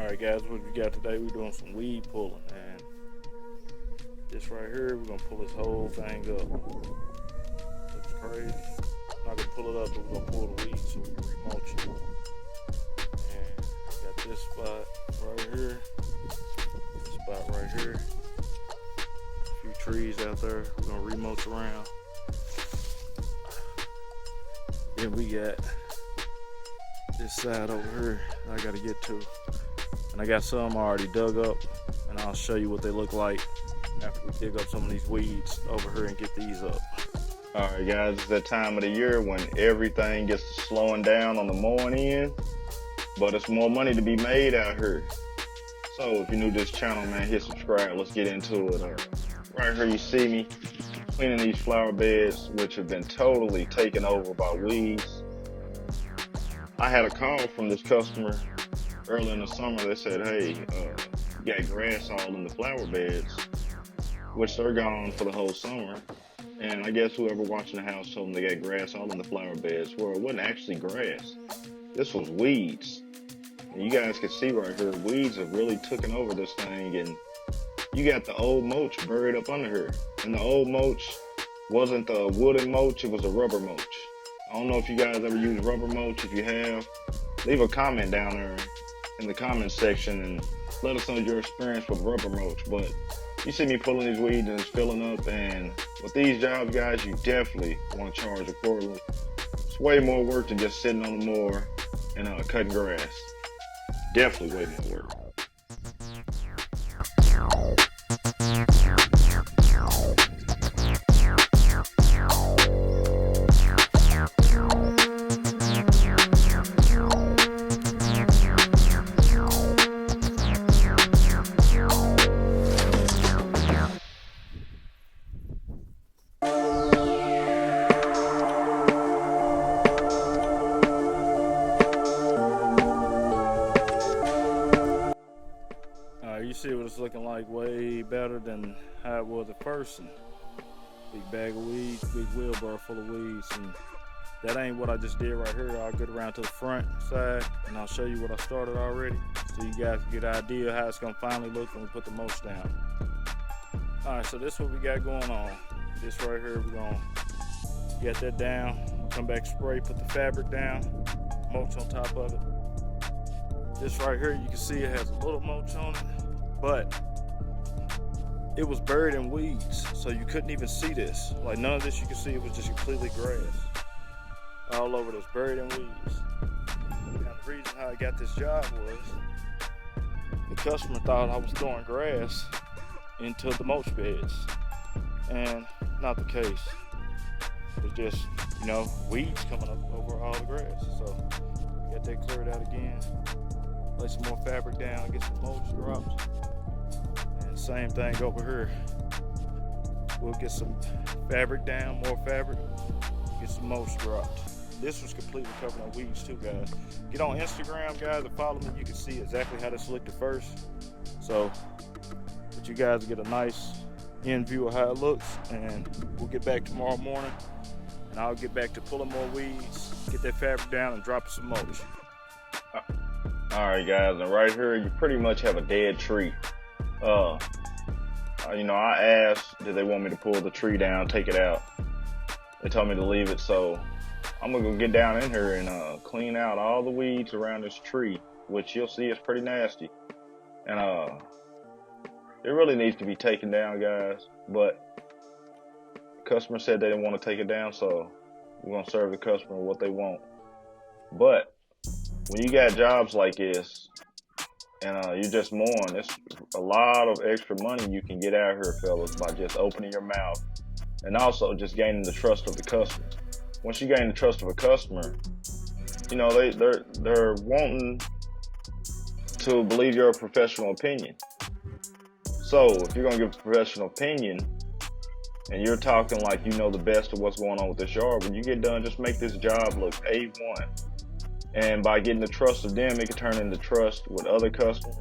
Alright guys, what we got today, we're doing some weed pulling, and this right here, we're gonna pull this whole thing up. Looks crazy. I'm not gonna pull it up, but we're gonna pull the weed so we can re-mulch it. And got this spot right here, this spot right here, a few trees out there, we're gonna re-mulch around. Then we got this side over here I gotta get to. And I got some already dug up, and I'll show you what they look like after we dig up some of these weeds over here and get these up. All right, guys, it's that time of the year when everything gets slowing down on the mowing end, but it's more money to be made out here. So if you're new to this channel, man, hit subscribe. Let's get into it. Right here you see me cleaning these flower beds, which have been totally taken over by weeds. I had a call from this customer early in the summer. They said, hey, you got grass all in the flower beds, which they're gone for the whole summer. And I guess whoever watching the house told them they got grass all in the flower beds. Well, it wasn't actually grass. This was weeds. And you guys can see right here, weeds have really taken over this thing, and you got the old mulch buried up under here. And the old mulch wasn't the wooden mulch, it was a rubber mulch. I don't know if you guys ever use rubber mulch. If you have, leave a comment down there in the comment section and let us know your experience with rubber mulch. But you see me pulling these weeds and it's filling up, and with these jobs, guys, you definitely want to charge accordingly. It's way more work than just sitting on the mower and cutting grass. Definitely way more work. You see what it's looking like, way better than how it was at first. And big bag of weeds, big wheelbarrow full of weeds, and that ain't what I just did right here. I'll get around to the front side and I'll show you what I started already, so you guys can get an idea of how it's gonna finally look when we put the mulch down. Alright, so this is what we got going on. This right here, we're gonna get that down, come back, spray, put the fabric down, mulch on top of it. This right here, you can see it has a little mulch on it, but it was buried in weeds, so you couldn't even see this. Like, none of this you can see, it was just completely grass. All over this, buried in weeds. Now, the reason how I got this job was the customer thought I was throwing grass into the mulch beds, and not the case. It was just, weeds coming up over all the grass. So, got that cleared out again. Lay some more fabric down, get some mulch dropped. And same thing over here. We'll get some fabric down, more fabric, get some mulch dropped. This was completely covered in weeds too, guys. Get on Instagram, guys, and follow me. You can see exactly how this looked at first. So, but you guys get a nice end view of how it looks, and we'll get back tomorrow morning, and I'll get back to pulling more weeds, get that fabric down, and dropping some mulch. Alright, guys, and right here you pretty much have a dead tree. I asked, did they want me to pull the tree down, take it out? They told me to leave it, so I'm gonna go get down in here and clean out all the weeds around this tree, which you'll see is pretty nasty. And it really needs to be taken down, guys, but the customer said they didn't want to take it down, so we're gonna serve the customer what they want. But when you got jobs like this and you're just mowing, it's a lot of extra money you can get out here, fellas, by just opening your mouth and also just gaining the trust of the customer. Once you gain the trust of a customer, they're wanting to believe your professional opinion. So if you're gonna give a professional opinion and you're talking like you know the best of what's going on with this yard, when you get done, just make this job look A1. And by getting the trust of them, it can turn into trust with other customers.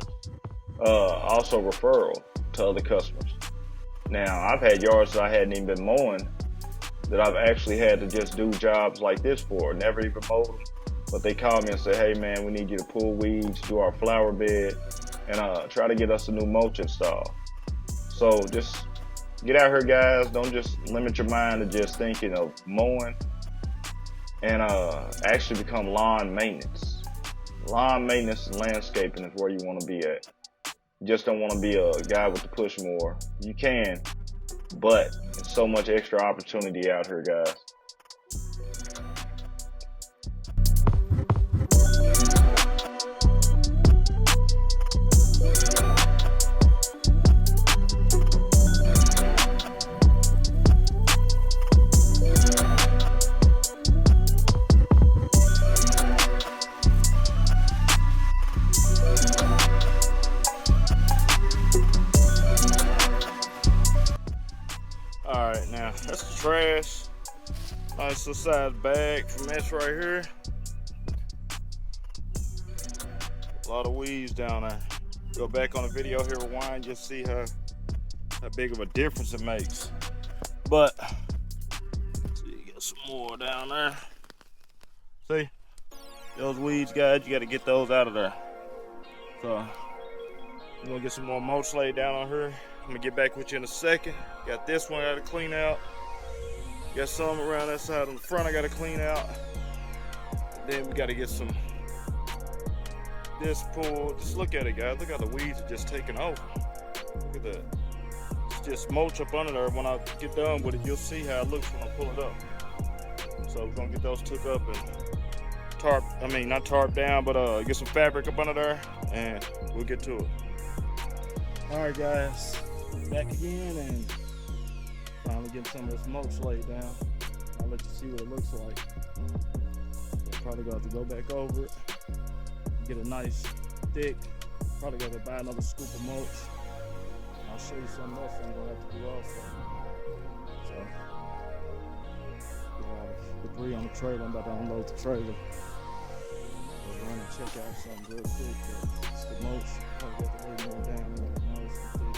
Also referral to other customers. Now, I've had yards that I hadn't even been mowing that I've actually had to just do jobs like this for. Never even mowed them. But they called me and said, hey man, we need you to pull weeds, do our flower bed, and try to get us a new mulch installed. So just get out here, guys. Don't just limit your mind to just thinking of mowing, and actually become lawn maintenance. Lawn maintenance and landscaping is where you want to be at. You just don't want to be a guy with the push mower. You can, but there's so much extra opportunity out here, guys. Alright, now that's the trash. Nice little size bag for mesh right here. A lot of weeds down there. Go back on the video here, rewind, just see how big of a difference it makes. But see, you got some more down there. See, those weeds, guys, you got to get those out of there. So I'm gonna get some more mulch laid down on here. I'm gonna get back with you in a second. Got this one I gotta clean out. Got some around that side on the front I gotta clean out. Then we gotta get some this pulled. Just look at it, guys. Look how the weeds are just taking over. Look at that. It's just mulch up under there. When I get done with it, you'll see how it looks when I pull it up. So we're gonna get those took up and not tarp down, but get some fabric up under there, and we'll get to it. All right, guys, back again and finally getting some of this mulch laid down. I'll let you see what it looks like. Probably gonna have to go back over it, get a nice thick. Probably gotta buy another scoop of mulch. I'll show you something else I'm gonna have to do also. So, get a lot of debris on the trailer. I'm about to unload the trailer. Run and check out something real quick. It's the mulch. Probably got to lay more down. Nice and thick.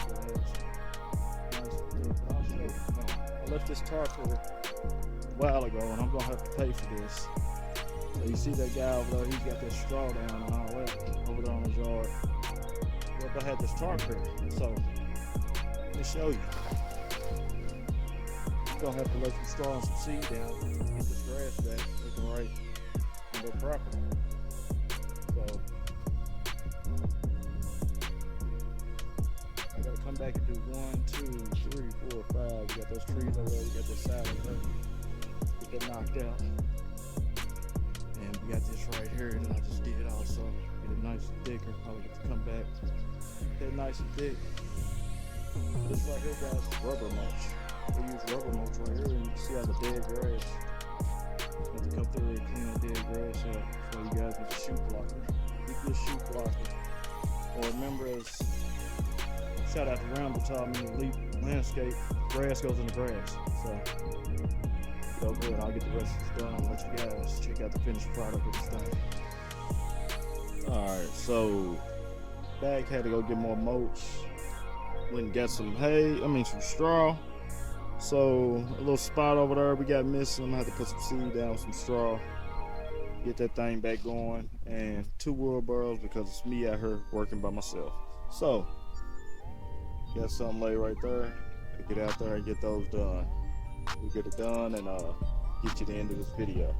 Nice and thick. I'll show you. I left this tarp here a while ago, and I'm gonna have to pay for this. So you see that guy over there? He's got that straw down and all that over there on his yard. Well, I had this tarp here, so let me show you. You're gonna have to lay some straw and some seed down, get this grass back looking right and go properly. So I gotta come back and do 1, 2, 3, 4, 5. You got those trees over there, you got this side over there. Get that knocked out. And we got this right here that I just did also. Get it nice and thicker. Probably get to come back. Get it nice and thick. This right here, guys, is rubber mulch. We use rubber mulch right here, and you can see all the dead grass. You have to come through and clean that dead grass up. So you guys need a shoe blocker. Keep your shoe blocker. Or remember, as shout out to Randall taught me, Elite Landscape, grass goes in the grass. So go good. I'll get the rest of this done and let you guys check out the finished product of this thing. Alright, so bag had to go get more mulch. Went and got some some straw. So a little spot over there we got missing. I had to put some seed down with some straw. Get that thing back going. And 2 wheelbarrows because it's me out here working by myself. So got something laid right there. Get out there and get those done. We'll get it done and get you the end of this video.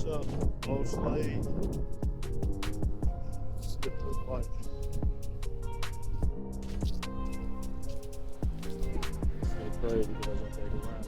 up, Mulch lathe. Skip the pipe. It's crazy because I take around.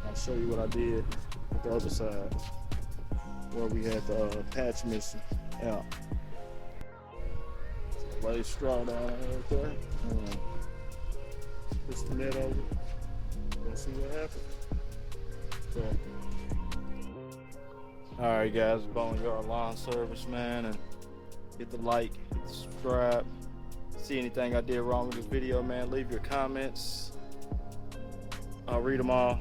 I'll show you what I did with the other side where we had the patch missing out. So lay straw down right there. Push the net over. Let's see what happens. So, alright guys, Boneyard Lawn Service, man, and hit the like, hit the subscribe. See anything I did wrong with this video, man, leave your comments. I'll read them all.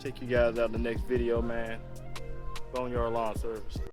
Check you guys out in the next video, man. Boneyard Lawn Service.